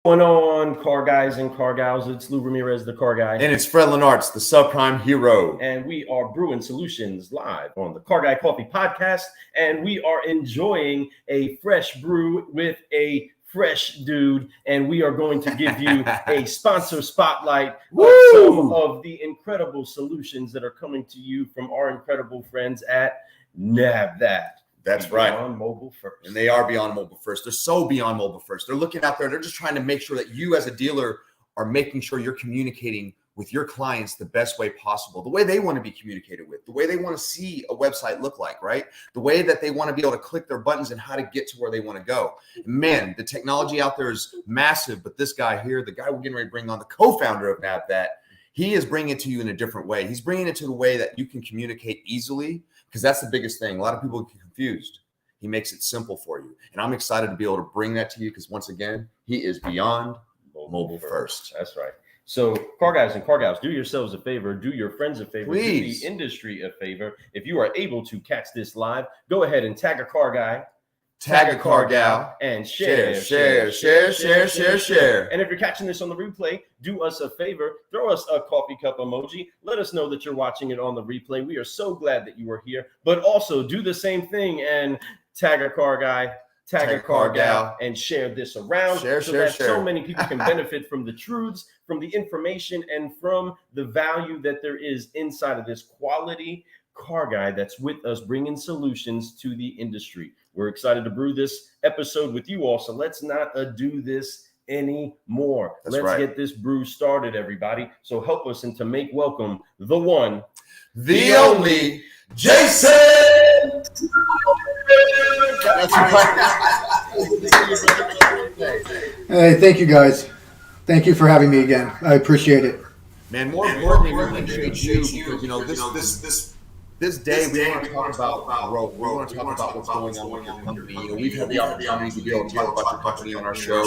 Going on, car guys and car gals? It's Lou Ramirez, the car guy. And it's Fred Lenartz, the subprime hero. And we are brewing solutions live on the Car Guy Coffee Podcast. And we are enjoying a fresh brew with a fresh dude. And we are going to give you a sponsor spotlight of some of the incredible solutions that are coming to you from our incredible friends at Nabthat. That's right. Beyond mobile first. And they are beyond mobile first. They're so beyond mobile first. They're looking out there. They're just trying to make sure that you as a dealer are making sure you're communicating with your clients the best way possible, the way they want to be communicated with, the way they want to see a website look like, right? The way that they want to be able to click their buttons and how to get to where they want to go. Man, the technology out there is massive, but this guy here, the guy we're getting ready to bring on, the co-founder of Nabthat, he is bringing it to you in a different way. He's bringing it to the way that you can communicate easily, because that's the biggest thing. A lot of people get confused. He makes it simple for you. And I'm excited to be able to bring that to you because, once again, he is beyond mobile first. That's right. So, car guys and car gals, do yourselves a favor. Do your friends a favor. Please. Do the industry a favor. If you are able to catch this live, go ahead and tag a car guy. Tag a car gal. And share. And And if you're catching this on the replay, do us a favor. Throw us a coffee cup emoji. Let us know that you're watching it on the replay. We are so glad that you are here. But also do the same thing and tag a car guy, tag a car gal, and share this around so many people can benefit from the truths, from the information, and from the value that there is inside of this quality car guy that's with us, bringing solutions to the industry. We're excited to brew this episode with you all, so let's not do this anymore. Let's get this brew started, everybody. So help us and to make welcome the one, the only, Jason. Hey, thank you guys. Thank you for having me again. I appreciate it. Man, more importantly, we appreciate you because, you know, this day we want to talk about growth. We want to talk about what's going on with your company. You know, we've had the opportunity to be able to talk about your company on our show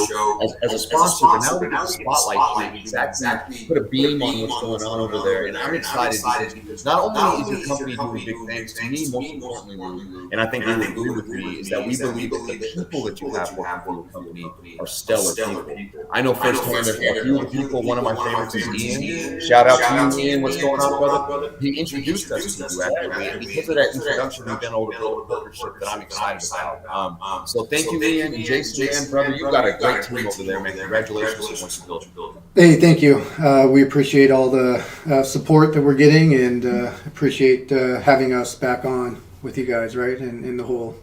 as a sponsor, but now we get the spotlight to exactly put a beam on what's going on over there. And I'm excited because not only is your company doing big things, to me, most importantly, Lou, and I think you would agree with me, is that we believe that the people that you have working for your company are stellar people. I know firsthand there's a few people. One of my favorites is Ian. Shout out to you, Ian. What's going on, brother? He introduced us to you, actually. And because of that introduction, we've been able to build a partnership that I'm excited about. So thank you, Ian and Jason, man, brother. You've got a great team over there, man. Congratulations on what you built. Hey, thank you. We appreciate all the support that we're getting, and appreciate having us back on with you guys, right? And the whole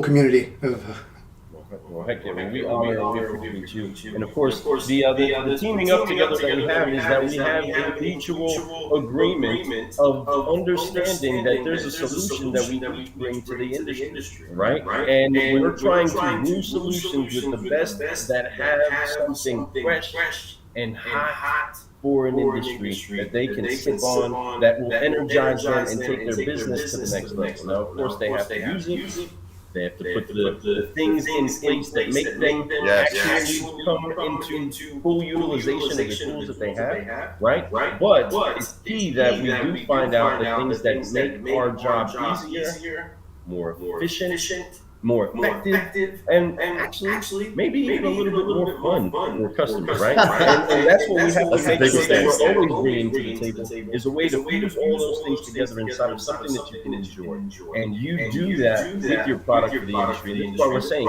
community of. Well, heck yeah, man. We honor and we appreciate you. And of course, the teaming up together that we have is that we have a mutual agreement of understanding that there's a solution that we bring to the industry, right? And we're trying to brew solutions with the best that have something fresh and hot for an industry that they can sip on, that will energize them and take their business to the next level. Now, of course, they have to use it. They have to put the things in place that make them actually come into full utilization of the tools that they have, right? But it's key that we do find out the things that make our job easier, more efficient, more effective, and actually maybe even a little bit more fun for customers, right? And that's what we have to make sure that we're always bringing to the table is a way to fuse all those things together inside of something that you can enjoy. And you do that with your product for the industry. That's why we're saying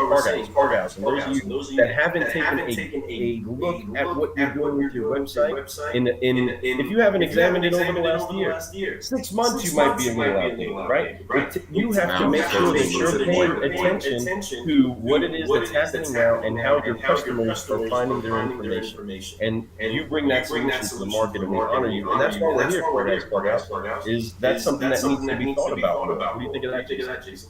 car guys, and those of you that haven't taken a look at what you're doing with your website, if you haven't examined it over the last year, 6 months you might be a little outdated, right? You have to make sure that you're paying attention to what it is that's happening now and how your customers are finding their information. And you bring that solution to the market, and we honor you. And that's why we're here, car guys. Is that's something that needs to be thought about. What do you think of that, Jason?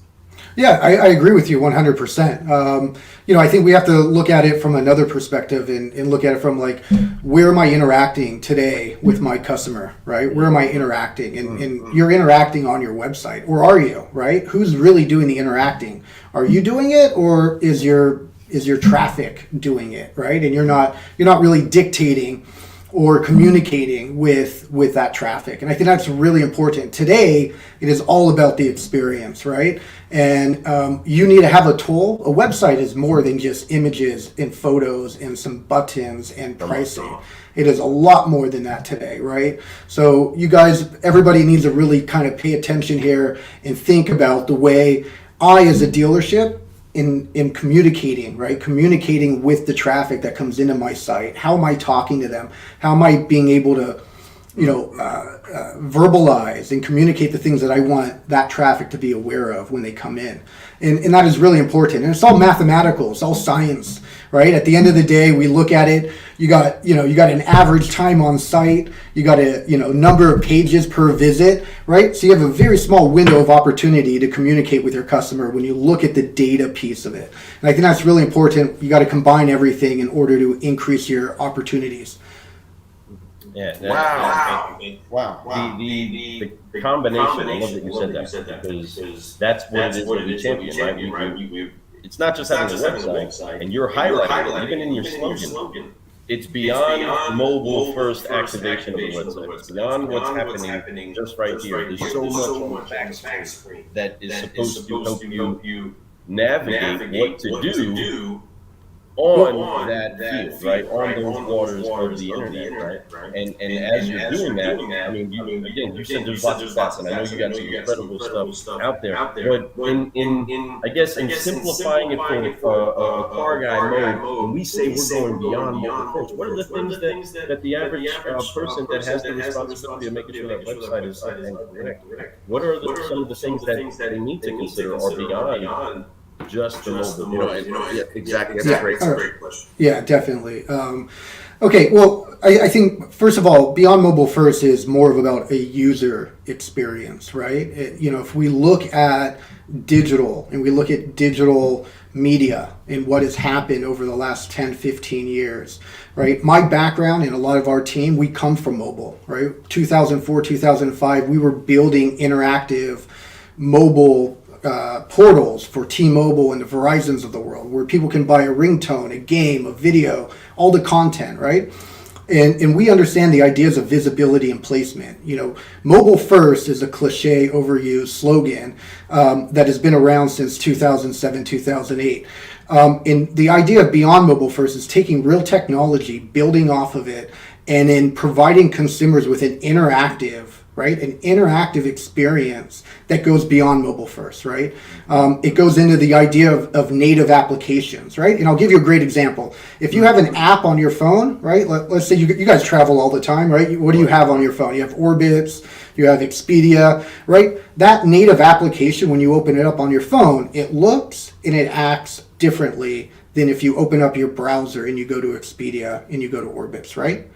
Yeah, I agree with you 100%. I think we have to look at it from another perspective and look at it from like, where am I interacting today with my customer, right? Where am I interacting? And you're interacting on your website, or are you, right? Who's really doing the interacting? Are you doing it, or is your traffic doing it, right? And you're not really dictating or communicating with that traffic. And I think that's really important. Today, it is all about the experience, right? And you need to have a tool. A website is more than just images and photos and some buttons and pricing. It is a lot more than that today, right? So you guys, everybody needs to really kind of pay attention here and think about the way I, as a dealership, in communicating, right? Communicating with the traffic that comes into my site. How am I talking to them? How am I being able to, verbalize and communicate the things that I want that traffic to be aware of when they come in? And that is really important. And it's all mathematical. It's all science, right? At the end of the day, we look at it. You got an average time on site. You got a, number of pages per visit, right? So you have a very small window of opportunity to communicate with your customer when you look at the data piece of it. And I think that's really important. You got to combine everything in order to increase your opportunities. Yeah. Wow. The combination. I love that you said that, because that's what it is that we champion, right? It's not just having a website, and you're highlighting it, even in your slogan. It's beyond mobile first activation of the website. It's beyond what's happening just right here. There's so much on the back screen that is supposed to help you navigate what to do on that field, right? On those waters of the internet, right? And as you're doing that, I mean, you said there's lots of stats, and I know you got some incredible stuff out there. But in I guess in simplifying it for a car guy mode, when we say we're going beyond mobile first, what are the things that the average person that has the responsibility of making sure that website is up and correct? What are some of the things that they need to consider are beyond just the mobile? Yeah, exactly. That's a great question. Yeah, definitely. Okay, well, I think, first of all, beyond mobile first is more of about a user experience, right? If we look at digital and we look at digital media and what has happened over the last 10, 15 years, right? My background and a lot of our team, we come from mobile, right? 2004, 2005, we were building interactive mobile portals for T-Mobile and the Verizons of the world, where people can buy a ringtone, a game, a video, all the content, right? And we understand the ideas of visibility and placement. Mobile first is a cliche, overused slogan that has been around since 2007, 2008. And the idea of beyond mobile first is taking real technology, building off of it, and then providing consumers with an interactive experience that goes beyond mobile first, right? It goes into the idea of native applications, right? And I'll give you a great example. If you have an app on your phone, right? Let's say you guys travel all the time, right? What do you have on your phone? You have Orbitz, you have Expedia, right? That native application, when you open it up on your phone, it looks and it acts differently than if you open up your browser and you go to Expedia and you go to Orbitz, right?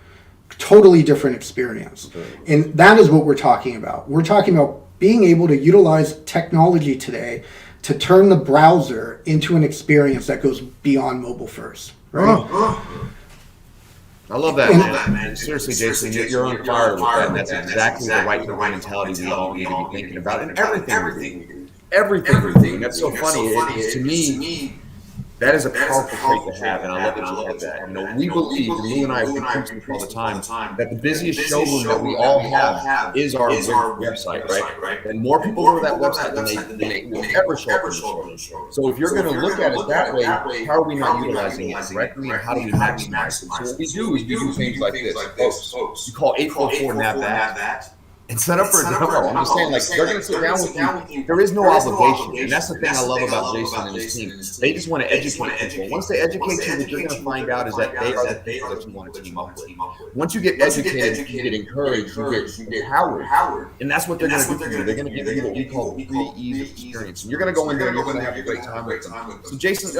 Totally different experience. And that is what we're talking about. We're talking about being able to utilize technology today to turn the browser into an experience that goes beyond mobile first, right? I love that, man. Seriously, Jason, you're on fire with that, and that's exactly the right mentality we all need to be thinking about. And everything we do. And that's so funny. It is, to me, that is a powerful trait to have, and I love that you have that. We believe, and Lou and I preach this all the time, that the busiest showroom that we all have is our website, right? And more people go to that website than they will ever show up in the showroom. So if you're going to look at it that way, how are we not utilizing it correctly, and how do we maximize it? So what we do is we do things like this. Folks, you call 844 Nabthat. And set up for a demo. I'm just saying, they're going to sit down with you. There is no obligation. And that's the thing I love about Jason and his team. They just want to educate people. Once they educate you, what you're going to find out is that they are the people that you want to team up with. Once you get educated, you get encouraged, you get empowered. And that's what they're going to do for you. They're going to give you what we call the ease of experience. And you're going to go in there and you're going to have a great time with them. So Jason,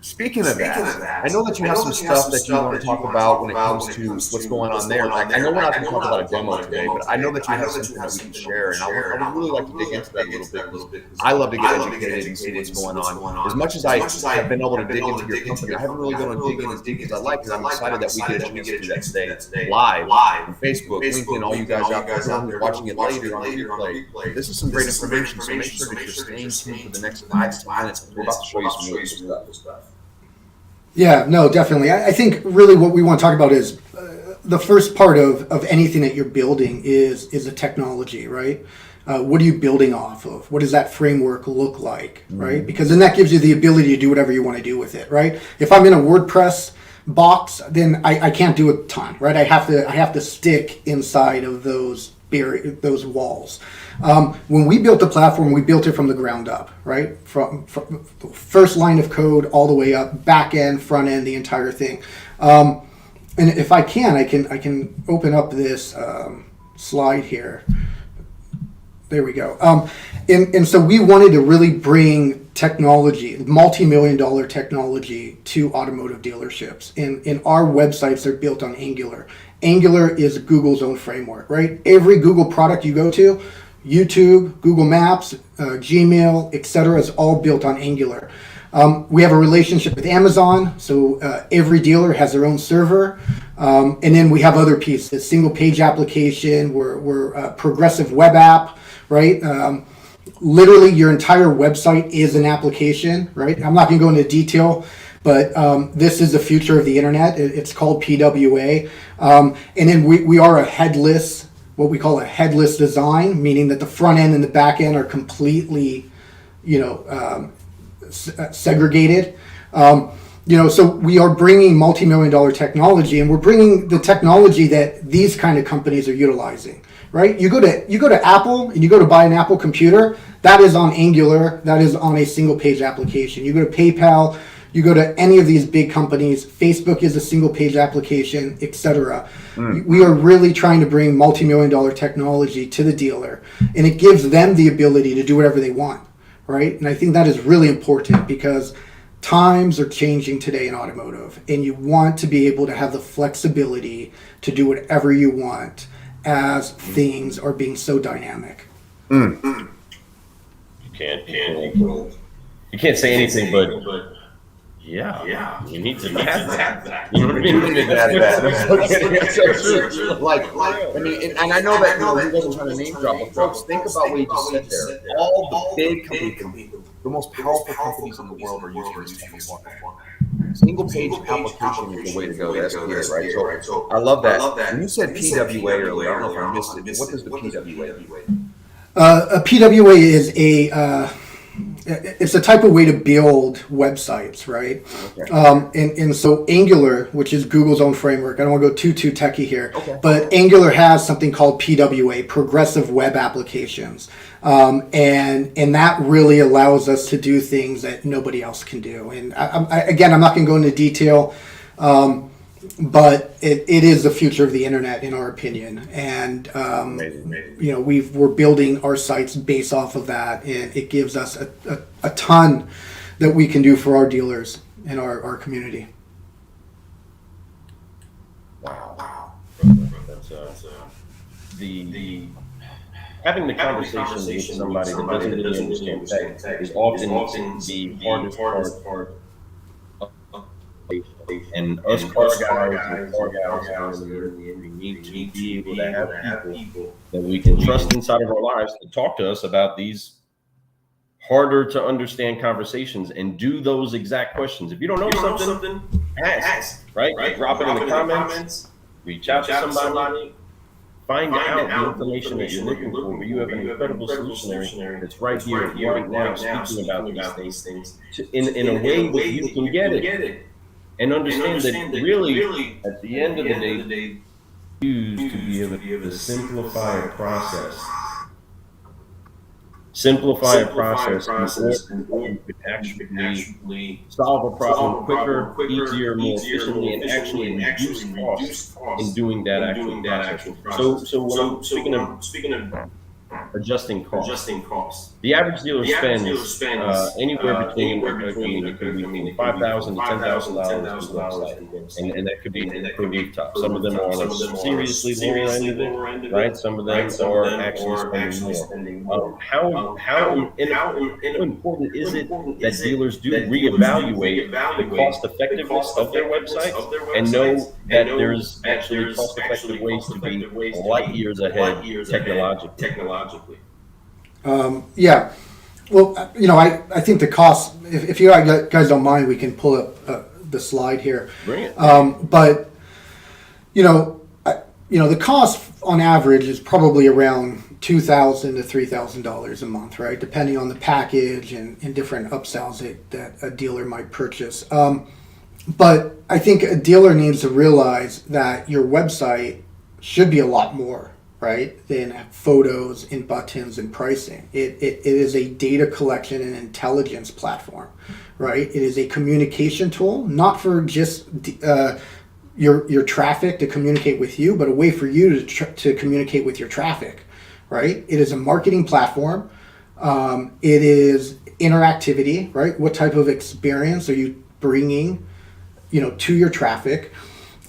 speaking of that, I know that you have some stuff that you want to talk about when it comes to what's going on there. I know we're not going to talk about a demo today, but I know that you have something that we can share, and I would really like to dig into that a little bit. I love to get educated and see what's going on. As much as I have been able to dig into your company, I haven't really been able to dig in as deep as I like, because I'm excited that we get a chance to do that today, live on Facebook, LinkedIn, all you guys out there who are watching it later on replay. This is some great information, so make sure that you're staying tuned for the next 5 to 10 minutes. We're about to show you some really cool stuff. Yeah, no, definitely. I think really what we want to talk about is the first part of anything that you're building is a technology, right? What are you building off of? What does that framework look like, right? Because then that gives you the ability to do whatever you want to do with it, right? If I'm in a WordPress box, then I can't do a ton, right? I have to stick inside of those walls. When we built the platform, we built it from the ground up, right? From first line of code all the way up, back end, front end, the entire thing. And if I can open up this slide here. There we go. And so we wanted to really bring technology, multi-million-dollar technology to automotive dealerships. And our websites are built on Angular. Angular is Google's own framework, right? Every Google product you go to, YouTube, Google Maps, Gmail, etc., is all built on Angular. We have a relationship with Amazon, so every dealer has their own server. And then we have other pieces, single page application, we're a progressive web app, right? Literally your entire website is an application, right? I'm not going to go into detail, but this is the future of the internet. It's called PWA. And then we are a headless, what we call a headless design, meaning that the front end and the back end are completely, segregated. So we are bringing multi-million-dollar technology, and we're bringing the technology that these kind of companies are utilizing. Right? You go to Apple and you go to buy an Apple computer, that is on Angular, that is on a single page application. You go to PayPal, you go to any of these big companies, Facebook is a single page application, etc. We are really trying to bring multi-million-dollar technology to the dealer, and it gives them the ability to do whatever they want, right? And I think that is really important because times are changing today in automotive, and you want to be able to have the flexibility to do whatever you want as things are being so dynamic. You can't say anything but yeah, you need to have that. You know what I mean? And I know that he wasn't trying to name drop, but folks, think about what you just said there. All the big companies, the most powerful companies in the world are using this technology. Single page application is the way to go. That's clear, right? So I love that. When you said PWA earlier, I don't know if I missed it. What does the PWA mean? A PWA is it's a type of way to build websites, right? Okay. And so Angular, which is Google's own framework, I don't want to go too techie here, but Angular has something called PWA, Progressive Web Applications. And that really allows us to do things that nobody else can do. And I'm not going to go into detail, but it is the future of the internet, in our opinion. And we're building our sites based off of that, and it gives us a ton that we can do for our dealers and our community. Wow. That's the having the conversation with somebody that doesn't really understand tech is often the hardest part. And us car guys we need to be able to have people that we can trust inside of our lives to talk to us about these harder to understand conversations and do those exact questions. If you don't know something, ask, right? Drop it in the comments, reach out to somebody, find out the information that you're looking for. But you have an incredible solutionary that's right here, right now, speaking about these things in a way that you can get it. And understand that really, at the end of the day, use to be able to simplify a process. Simplify a process in order you could actually solve a problem quicker, easier, more efficiently, and actually reduce costs in doing that actual process. So when I'm speaking of adjusting costs. The average dealer spends anywhere between it could be $5,000 to $10,000 per website, and that could be per rooftop. Some of them are on a seriously lower end of it, right? Some of them are actually spending more. How important is it that dealers do reevaluate the cost effectiveness of their websites and know that there's actually cost effective ways to be light years ahead technologically? Well, I think the cost, if you guys don't mind, we can pull up the slide here. Bring it. But, the cost on average is probably around $2,000 to $3,000 a month, right? Depending on the package and different upsells that a dealer might purchase. But I think a dealer needs to realize that your website should be a lot more, right, than photos and buttons and pricing. It is a data collection and intelligence platform, right? It is a communication tool, not for just your traffic to communicate with you, but a way for you to communicate with your traffic, right? It is a marketing platform. It is interactivity, right? What type of experience are you bringing, to your traffic?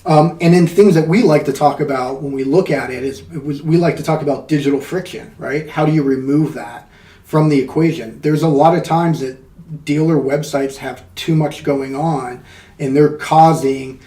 And then things that we like to talk about when we look at it we like to talk about digital friction, right? How do you remove that from the equation? There's a lot of times that dealer websites have too much going on, and they're causing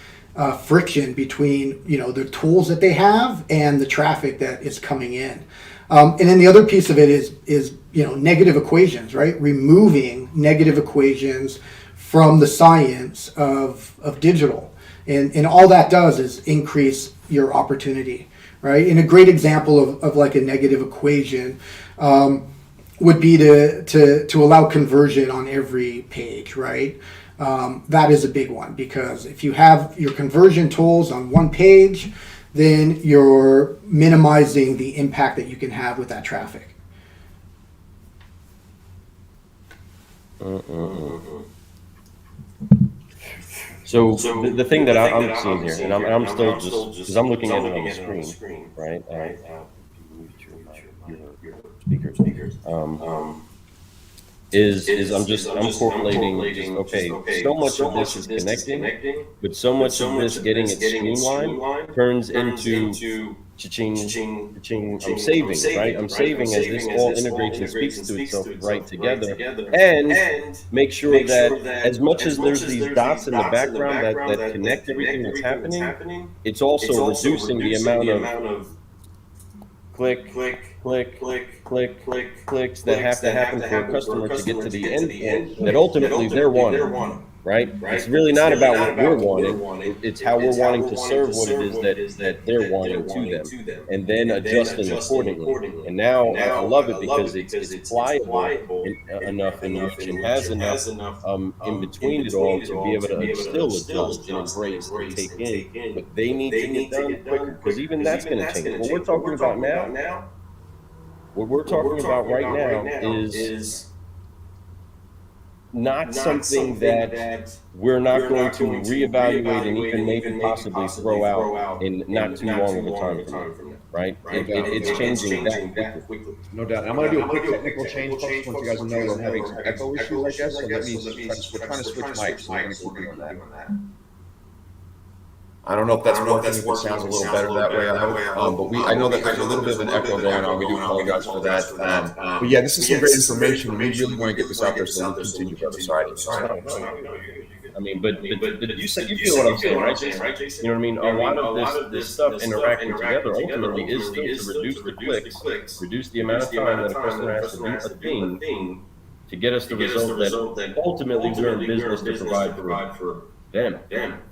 friction between the tools that they have and the traffic that is coming in. And then the other piece of it is negative equations, right? Removing negative equations from the science of digital. And all that does is increase your opportunity, right? And a great example of like a negative equation would be to allow conversion on every page, right? That is a big one, because if you have your conversion tools on one page, then you're minimizing the impact that you can have with that traffic. So the thing that I'm seeing here, and I'm still just because I'm looking at it on the screen, right? Your speakers. Is I'm correlating just, okay, so much of this is connecting, but so much of this getting it streamlined turns into cha-ching, cha-ching, I'm saving, right? I'm saving as this all integrates and speaks to itself right together, and make sure that as much as there's these dots in the background that connect everything that's happening, it's also reducing the amount of click, clicks that have to happen for a customer to get to the end point that ultimately they're wanting, right? It's really not about what we're wanting. It's how we're wanting to serve what it is that they're wanting to them, and then adjusting accordingly. And now I love it because it's pliable enough in each and has enough in between it all to be able to still adjust and embrace and take in, but they need to get done quicker, because even that's going to change. What we're talking about now, what we're talking about right now is not something that we're not going to reevaluate and even maybe possibly throw out in not too long of a time from now, right? It's changing that quickly. No doubt. I'm going to do a quick technical change, folks. Once you guys know we're having some echo issues, I guess. So let me we're trying to switch mics, so we're going to keep doing that. I don't know if that's working, if it sounds a little better that way. I know that there's a little bit of an echo going on. We do apologize for that. But yeah, this is some great information. We really want to get this out there so we continue the other side. I mean, but you feel what I'm saying, right, Jason? You know what I mean? A lot of this stuff interacting together ultimately is still to reduce the clicks, reduce the amount of time that a customer has to do a thing to get us the result that ultimately we're in business to provide for them,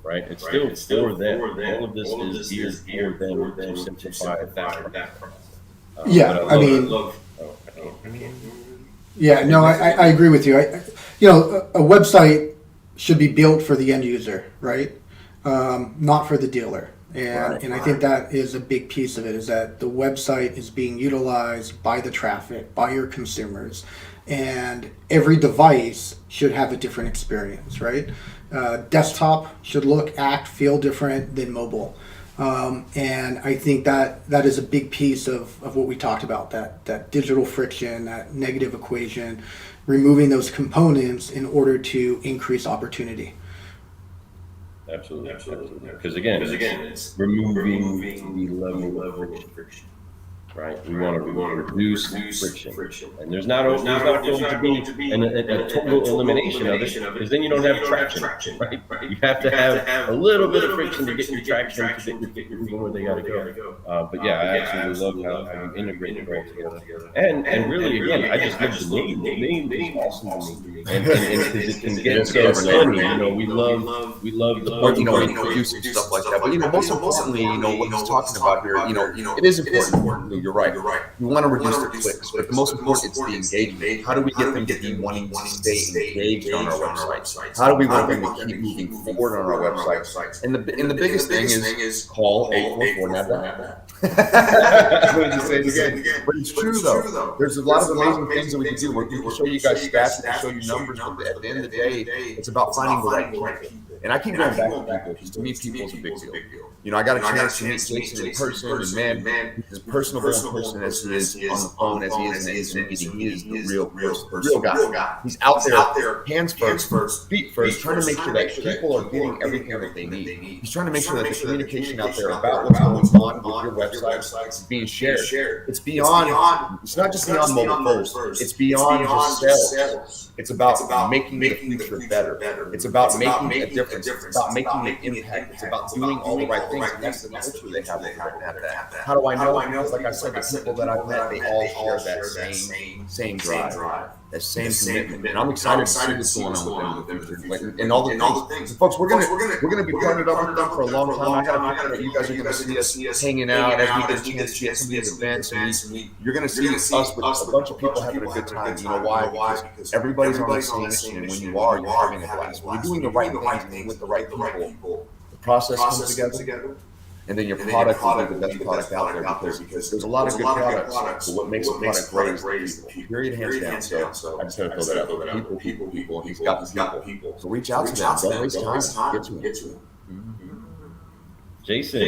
right? It's still for them. All of this is geared for them to simplify that process. I agree with you. A website should be built for the end user, right? Not for the dealer. And I think that is a big piece of it, is that the website is being utilized by the traffic, by your consumers, and every device should have a different experience, right? Desktop should act, feel different than mobile. And I think that is a big piece of what we talked about, that digital friction, that negative equation, removing those components in order to increase opportunity. Absolutely. Because again, it's removing the level of friction. right? We want to reduce friction, and there's not going to be a total elimination of it, because then you don't have traction, right? You have to have a little bit of friction to get your traction to get your feet moving where they got to go. But yeah, I absolutely love how you integrate it all together. And really, again, I just love the name. The name is awesome to me, and because it can get so funny. We love the introducing stuff like that. But most importantly, what he's talking about here, it is important. You're right. You want to reduce the clicks, but the most important is the engagement. How do we get them to be wanting to stay engaged on our website? How do we want them to keep moving forward on our website? And the biggest thing is call 844 Nabthat. I'm going to say it again, but it's true though. There's a lot of amazing things that we can do. We can show you guys stats, we can show you numbers, but at the end of the day, it's about finding the right people. And I keep going back to people, because to me, people is a big deal. I got a chance to meet Jason in person, and man, he's as personable in person as he is on the phone, as he is in an instant meeting. He is the real guy. He's out there, hands first, feet first, trying to make sure that people are getting everything that they need. He's trying to make sure that the communication out there about what's going on with your website is being shared. It's beyond, it's not just beyond mobile first, it's beyond just sales. It's about making the future better. It's about making a difference. It's about making an impact. It's about doing all the right things. And that's the culture they have over at Nabthat. How do I know? Because like I said, the people that I've met, they all share that same drive, that same commitment. And I'm excited to see what's going on with them in the future. And all the things. So folks, we're gonna be partnered up with them for a long time. I got a picture that you guys are gonna see us hanging out as we get a chance to get some of these events, and you're gonna see us with a bunch of people having a good time. You know why? Because everybody's on the same mission, and when you're having a blast. When you're doing the right things with the right people, the process comes together, and then your product will be the best product out there, because there's a lot of good products, but what makes a product great is the people. Period, hands down. So I just had to throw that out. People, and he's got the people. So reach out to them. Don't waste time. Get to them. Jason,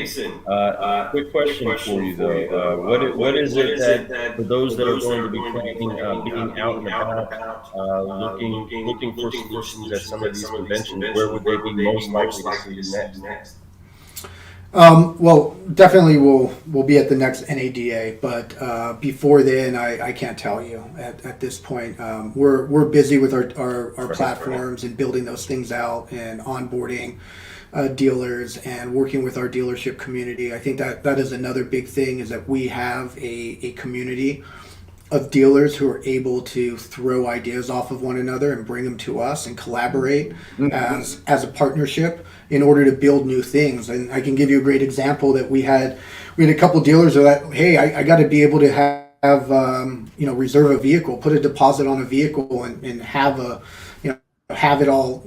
quick question for you though. What is it that, for those that are going to be planning, being out and about, looking for solutions at some of these conventions, where would they be most likely to see you next? Well, definitely we'll be at the next NADA, but before then, I can't tell you at this point. We're busy with our platforms and building those things out and onboarding dealers and working with our dealership community. I think that is another big thing, is that we have a community of dealers who are able to throw ideas off of one another and bring them to us and collaborate as a partnership in order to build new things. And I can give you a great example that we had a couple dealers that, hey, I got to be able to have reserve a vehicle, put a deposit on a vehicle, and have it all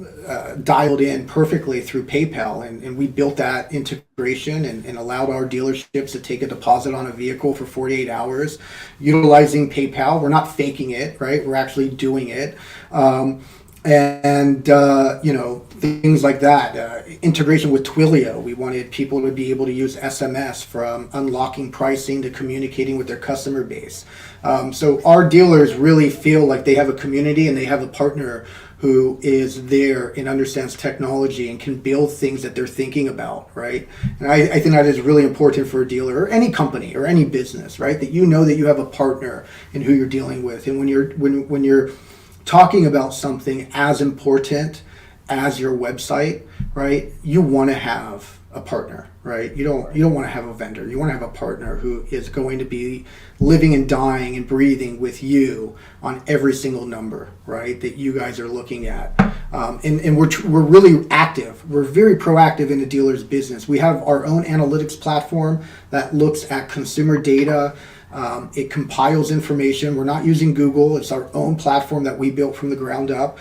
dialed in perfectly through PayPal, and we built that integration and allowed our dealerships to take a deposit on a vehicle for 48 hours utilizing PayPal. We're not faking it, right? We're actually doing it. Things like that. Integration with Twilio. We wanted people to be able to use SMS, from unlocking pricing to communicating with their customer base. So our dealers really feel like they have a community and they have a partner who is there and understands technology and can build things that they're thinking about, right? And I think that is really important for a dealer or any company or any business, right? That you know that you have a partner in who you're dealing with. And when you're talking about something as important as your website, right? You want to have a partner, right? You don't want to have a vendor. You want to have a partner who is going to be living and dying and breathing with you on every single number, right? That you guys are looking at. And we're really active. We're very proactive in a dealer's business. We have our own analytics platform that looks at consumer data. It compiles information. We're not using Google. It's our own platform that we built from the ground up.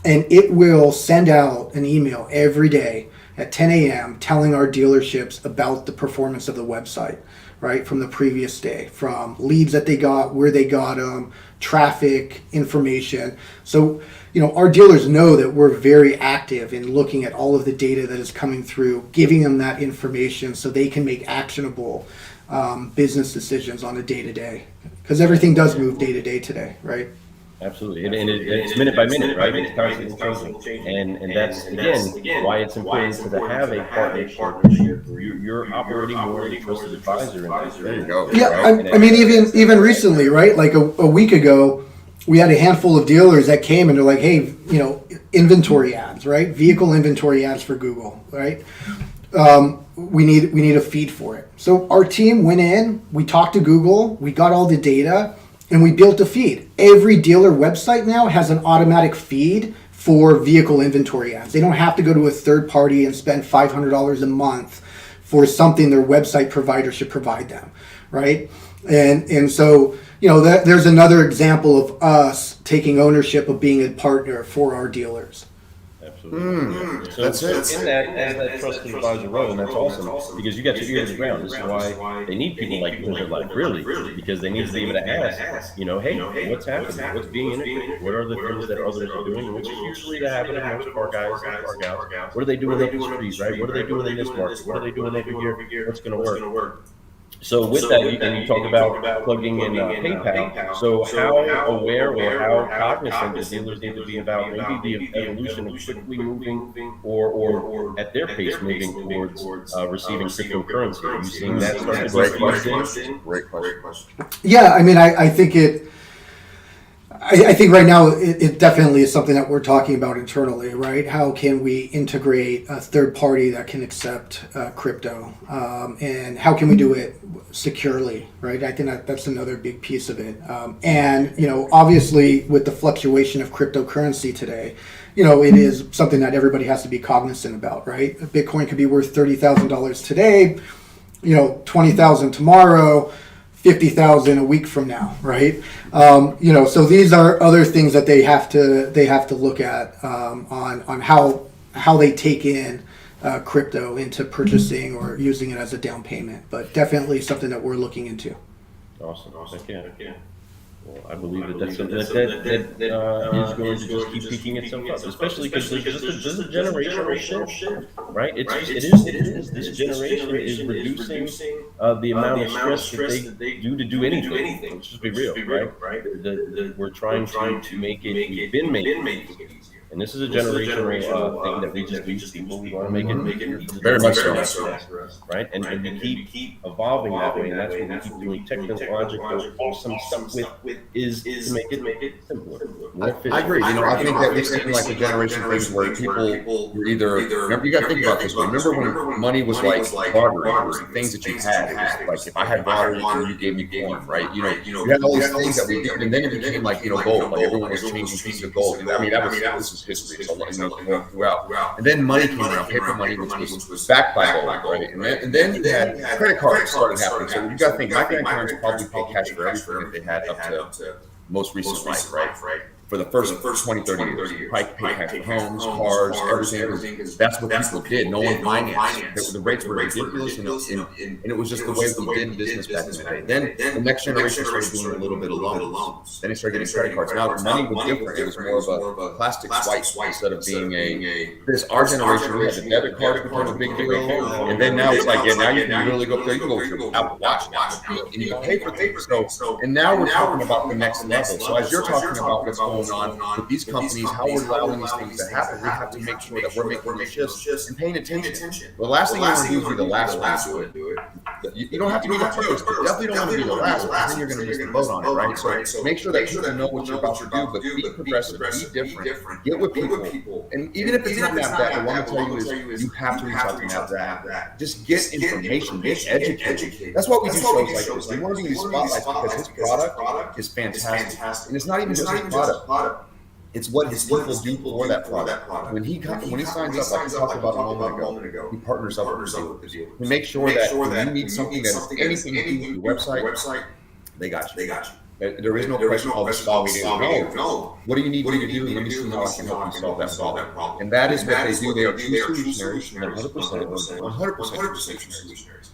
And it will send out an email every day at 10 a.m. telling our dealerships about the performance of the website, right, from the previous day, from leads that they got, where they got them, traffic, information. So, our dealers know that we're very active in looking at all of the data that is coming through, giving them that information so they can make actionable business decisions on a day-to-day. Because everything does move day-to-day today, right? Absolutely, it's minute by minute, right? It's constantly changing, and that's again why it's important to have a partnership where you're operating more as a trusted advisor in these There you areas, go. Yeah, right? I mean, even recently, right? Like a week ago, we had a handful of dealers that came and they're like, "Hey, inventory ads, right? Vehicle inventory ads for Google, right? We need a feed for it." So our team went in, we talked to Google, we got all the data, and we built a feed. Every dealer website now has an automatic feed for vehicle inventory ads. They don't have to go to a third party and spend $500 a month for something their website provider should provide them, right? And so there's another example of us taking ownership of being a partner for our dealers. Absolutely. So That's it. in that, as that trusted advisor role, and that's awesome because you got your ear to the ground. This is why they need people like you in their life, really, because they need to be able to ask, hey, what's happening? What's being integrated? What are the things that others are doing? Which is usually the habit of most car guys and car gals. What are they doing up the street, right? What are they doing in this market? What are they doing over here? What's going to work? So with that, and you talk about plugging in PayPal. So how aware or how cognizant do dealers need to be about maybe the evolution of quickly moving or at their pace moving towards receiving cryptocurrency? Are you seeing that start to be Great plugged question. in? Great question. Yeah, I mean, I think I think right now it definitely is something that we're talking about internally, right? How can we integrate a third party that can accept crypto, and how can we do it securely, right? I think that's another big piece of it. And obviously, with the fluctuation of cryptocurrency today, it is something that everybody has to be cognizant about, right? Bitcoin could be worth $30,000 today, 20,000 tomorrow. 50,000 a week from now, right? So these are other things that they have to look at on how they take in crypto into purchasing or using it as a down payment. But definitely something that we're looking into. Awesome. Yeah. Well, I believe that's something that is going to just keep peaking itself up, especially because there's a generational shift, right? It is. This generation is reducing the amount of stress that they do to do anything. Let's just be real, right? We're trying to make it. We've been making it easier. And this is a generational thing that we just use people. We want to make it Very much so. right? And we keep evolving that way, and that's what we keep doing technological awesome stuff with is to make it simpler. I agree. I think that it's something like a generation thing where people were either remember, you got to think about this. Remember when money was like bartering? It was the things that you had. It was like if I had water and you gave me corn, right? You had all these things that we did, and then it became like gold. Like everyone was changing pieces of gold. I mean, this is history. It's a lot, throughout. And then money came around, paper money, which was backed by gold, right? And then you had credit cards started happening. So you got to think, my grandparents probably paid cash for everything that they had up to most recent life, right? For the first 20, 30 years, probably paid cash for homes, cars, everything. That's what people did. No one financed. The rates were ridiculous, and it was just the way we did business back in the day. Then the next generation started doing a little bit of loans. Then they started getting credit cards. Now money was different. It was more of a plastic swipe instead of being our generation, we had the debit card became a big deal. And then now it's like, now you can really go up there. You can go to Apple Watch now, and you can pay for things. So, and now we're talking about the next level. So as you're talking about what's going on with these companies, how we're allowing these things to happen, we have to make sure that we're making the shifts and paying attention. The last thing you want to do is be the last one to do it. You don't have to be the first, but definitely don't want to be the last, because then you're going to miss the boat on it, right? So make sure that people know what you're about to do, but be progressive, be different, get with people. And even if it's not Nabthat, I want to tell you is you have to reach out to Nabthat. Just get information, get educated. That's why we do shows like this. We want to do these spotlights because his product is fantastic. And it's not even just his product. It's what his people do for that product. When he signs up, like we talked about a moment ago, he partners up with the dealer. He makes sure that when you need something that is anything to do with your website, they got you. There is no question of solving it. No. What do you need to do? Let me see how I can help you solve that problem. And that is what they do. They are true solutionaries, 100% solutionaries.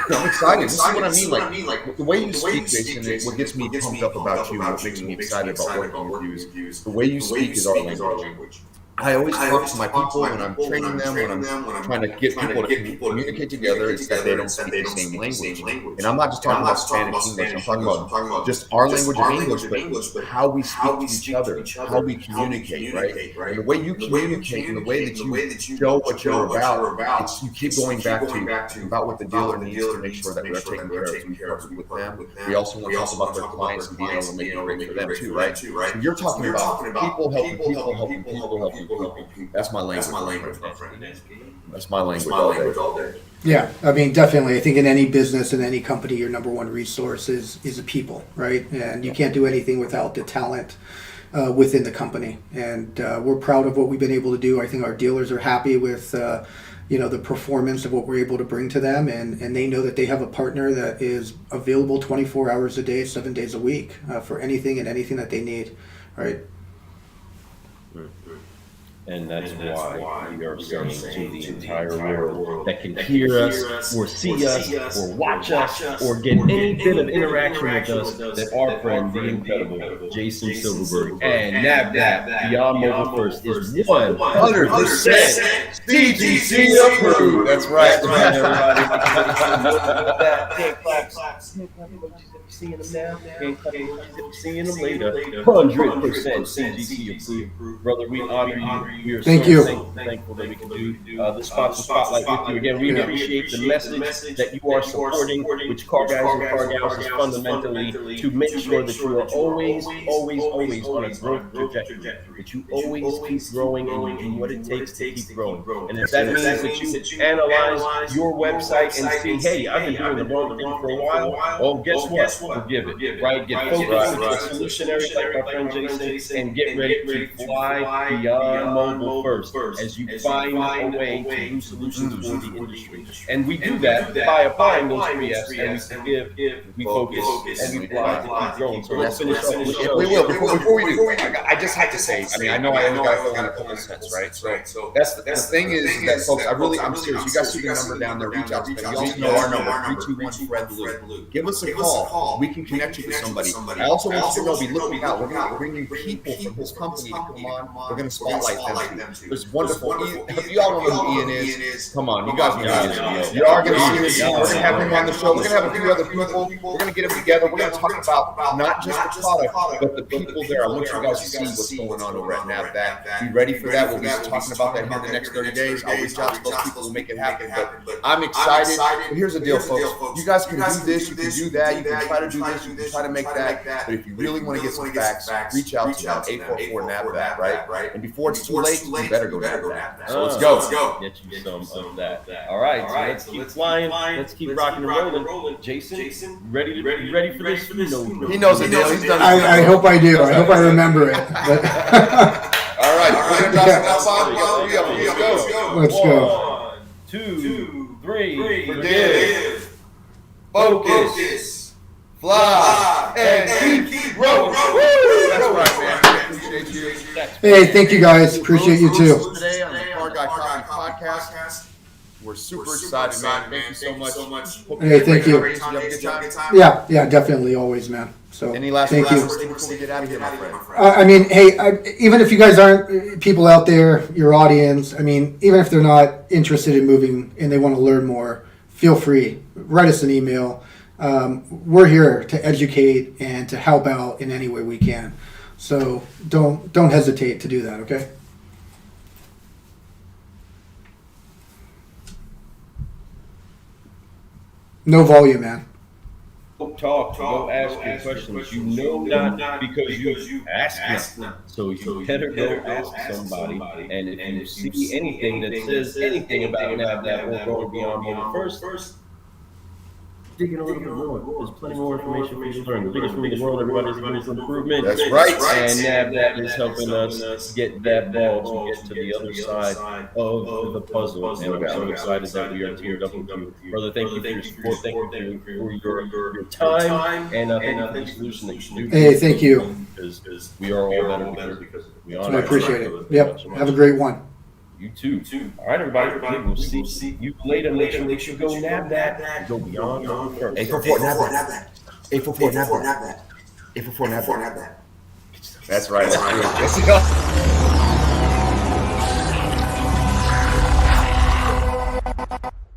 I'm excited. This is what I mean. Like the way you speak, Jason, what gets me pumped up about you, what makes me excited about working with you is the way you speak is our language. I always talk to my people when I'm training them, when I'm trying to get people to communicate together, it's that they don't speak the same language. And I'm not just talking about Spanish English. I'm talking about just our language of English, but how we speak to each other, how we communicate, right? And the way you communicate and the way that you show what you're about, it's, you keep going back to about what the dealer needs to make sure that we're taking care of with them. We also want to talk about their clients and being able to make it great for them too, right? So you're talking about people helping people helping people helping people. That's my language. That's my language all day. Yeah, I mean, definitely. I think in any business, in any company, your number one resource is the people, right? And you can't do anything without the talent within the company. And we're proud of what we've been able to do. I think our dealers are happy with the performance of what we're able to bring to them, and they know that they have a partner that is available 24 hours a day, 7 days a week for anything and anything that they need, right? And that's why we are saying to the entire world that can hear us or see us or watch us or get any bit of interaction with us that our friend, the incredible Jason Silberberg and Nabthat Beyond Mobile First is 100% CGC approved. That's right. Seeing them now, can't clap emojis if you're seeing them later. 100% CGC approved. Brother, we honor you. We are so thankful that we can do the sponsor spotlight with you. Again, we appreciate the message that you are supporting, which Car Guys and Car Gals is fundamentally to make sure that you are always on a growth trajectory, that you always keep growing and you do what it takes to keep growing. And if that means that you analyze your website and see, hey, I've been doing the wrong thing for a while, well, guess what? Forgive it, right? Get focused with Solutionaries like our friend Jason and get ready to fly beyond mobile first as you find a way to do solutions for the industry. And we do that by applying those 3 F's, and we forgive, we focus, and we fly to keep growing. So let's finish off with the show. We will. Before we do, I just have to say, I mean, I know I always got to fill in a couple cents, right? So that's the thing is that, folks, I'm serious. You guys see the number down there, reach out to them. You also know our number, 321-FRED-BLUE. Give us a call. We can connect you with somebody. I also want you to know, be looking out. We're going to bring you people from this company to come on. We're going to spotlight them too. It's wonderful. If you all know who Ian is, come on. You guys know Ian is. You are going to see him. We're going to have him on the show. We're going to have a few other people. We're going to get them together. We're going to talk about not just the product, but the people there. I want you guys to see what's going on over at Nabthat. Be ready for that. We'll be talking about that here in the next 30 days. I'll reach out to those people. We'll make it happen. But I'm excited. But here's the deal, folks. You guys can do this. You can do that. You can try to do this. You can try to make that. But if you really want to get some facts, reach out to them. 844-NABTHAT, right? And before it's too late, you better go Nabthat. So let's go. Get you some of that. All right, so let's keep flying. Let's keep rocking and rolling. Jason, ready for this? He knows the deal. He's done it. I hope I do. I hope I remember it. All right, we're going to drop some Let's go. Let's go. 1, 2, 3. Forgive. Focus. Fly. And keep rolling. That's right, man. Appreciate you. Hey, thank you guys. Appreciate you too. Today on the Car Guy Coffee Podcast. We're super excited, man. Thank you so much. Hey, thank you. Did you have a good time? Yeah, definitely, always, man. So Any last thank you. words before we get out of here, my friend? I mean, hey, even if you guys aren't people out there, your audience, I mean, even if they're not interested in moving and they want to learn more, feel free. Write us an email. We're here to educate and to help out in any way we can. So don't hesitate to do that, okay? No volume, man. Talk, go ask your questions. You know not because you ask them. So you better go ask somebody. And if you see anything that says anything about Nabthat or going beyond mobile first, dig in a little bit more. There's plenty more information for you to learn. The biggest room in the world, everybody's looking for improvement. That's right. And Nabthat is helping us get that ball to get to the other side of the puzzle. And I'm so excited that we are teamed up with you. Brother, thank you for your support. Thank you for your time. And thank you for the solution that you do. Hey, thank you. Because we are all better because we honor I appreciate it. Yep. Have a great one. You too. All right, everybody. We'll see you later. Make sure you go Nabthat. Go beyond first. 844 Nabthat. 844 Nabthat. That's right. Let's do it.